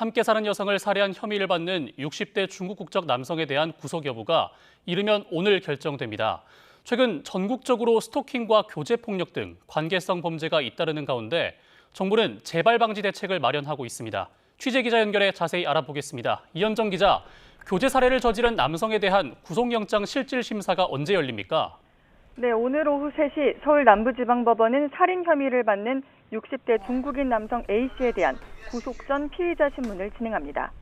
함께 사는 여성을 살해한 혐의를 받는 60대 중국 국적 남성에 대한 구속 여부가 이르면 오늘 결정됩니다. 최근 전국적으로 스토킹과 교제폭력 등 관계성 범죄가 잇따르는 가운데 정부는 재발 방지 대책을 마련하고 있습니다. 취재기자 연결해 자세히 알아보겠습니다. 이현정 기자, 교제 살해를 저지른 남성에 대한 구속영장 실질 심사가 언제 열립니까? 네, 오늘 오후 3시 서울 남부지방법원은 살인 혐의를 받는 60대 중국인 남성 A씨에 대한 구속 전 피의자 신문을 진행합니다.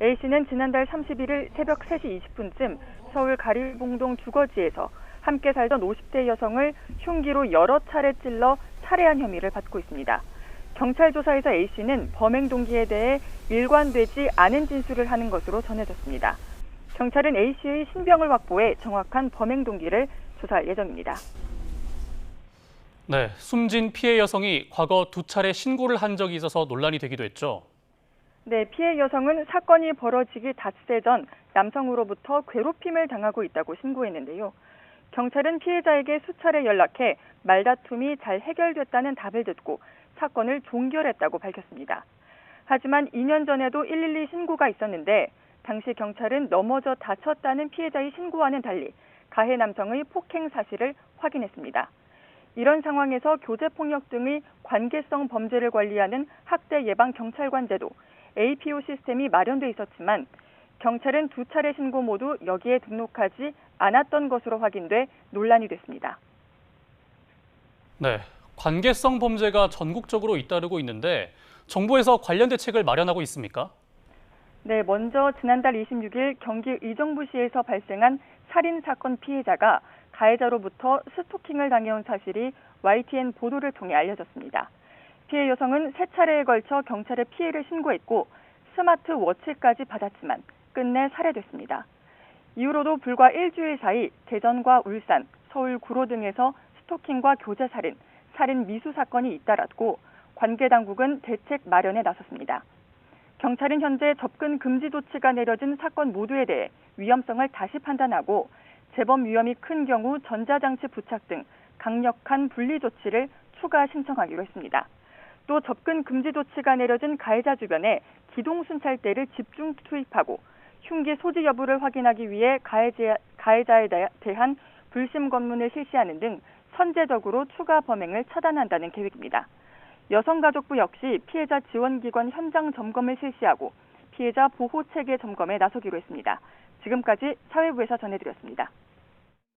A씨는 지난달 31일 새벽 3시 20분쯤 서울 가리봉동 주거지에서 함께 살던 50대 여성을 흉기로 여러 차례 찔러 살해한 혐의를 받고 있습니다. 경찰 조사에서 A씨는 범행 동기에 대해 일관되지 않은 진술을 하는 것으로 전해졌습니다. 경찰은 A씨의 신병을 확보해 정확한 범행 동기를 조사할 예정입니다. 네, 숨진 피해 여성이 과거 2차례 신고를 한 적이 있어서 논란이 되기도 했죠. 네, 피해 여성은 사건이 벌어지기 닷새 전 남성으로부터 괴롭힘을 당하고 있다고 신고했는데요. 경찰은 피해자에게 수차례 연락해 말다툼이 잘 해결됐다는 답을 듣고 사건을 종결했다고 밝혔습니다. 하지만 2년 전에도 112 신고가 있었는데 당시 경찰은 넘어져 다쳤다는 피해자의 신고와는 달리 가해 남성의 폭행 사실을 확인했습니다. 이런 상황에서 교제폭력 등의 관계성 범죄를 관리하는 학대 예방 경찰관 제도 APO 시스템이 마련돼 있었지만 경찰은 2차례 신고 모두 여기에 등록하지 않았던 것으로 확인돼 논란이 됐습니다. 네, 관계성 범죄가 전국적으로 잇따르고 있는데 정부에서 관련 대책을 마련하고 있습니까? 네, 먼저 지난달 26일 경기 의정부시에서 발생한 살인 사건 피해자가 가해자로부터 스토킹을 당해온 사실이 YTN 보도를 통해 알려졌습니다. 피해 여성은 3차례에 걸쳐 경찰에 피해를 신고했고 스마트워치까지 받았지만 끝내 살해됐습니다. 이후로도 불과 일주일 사이 대전과 울산, 서울 구로 등에서 스토킹과 교제살인, 살인 미수 사건이 잇따랐고 관계당국은 대책 마련에 나섰습니다. 경찰은 현재 접근 금지 조치가 내려진 사건 모두에 대해 위험성을 다시 판단하고 재범 위험이 큰 경우 전자장치 부착 등 강력한 분리 조치를 추가 신청하기로 했습니다. 또 접근 금지 조치가 내려진 가해자 주변에 기동순찰대를 집중 투입하고 흉기 소지 여부를 확인하기 위해 가해자에 대한 불심 검문을 실시하는 등 선제적으로 추가 범행을 차단한다는 계획입니다. 여성가족부 역시 피해자 지원기관 현장 점검을 실시하고 피해자 보호체계 점검에 나서기로 했습니다. 지금까지 사회부에서 전해드렸습니다.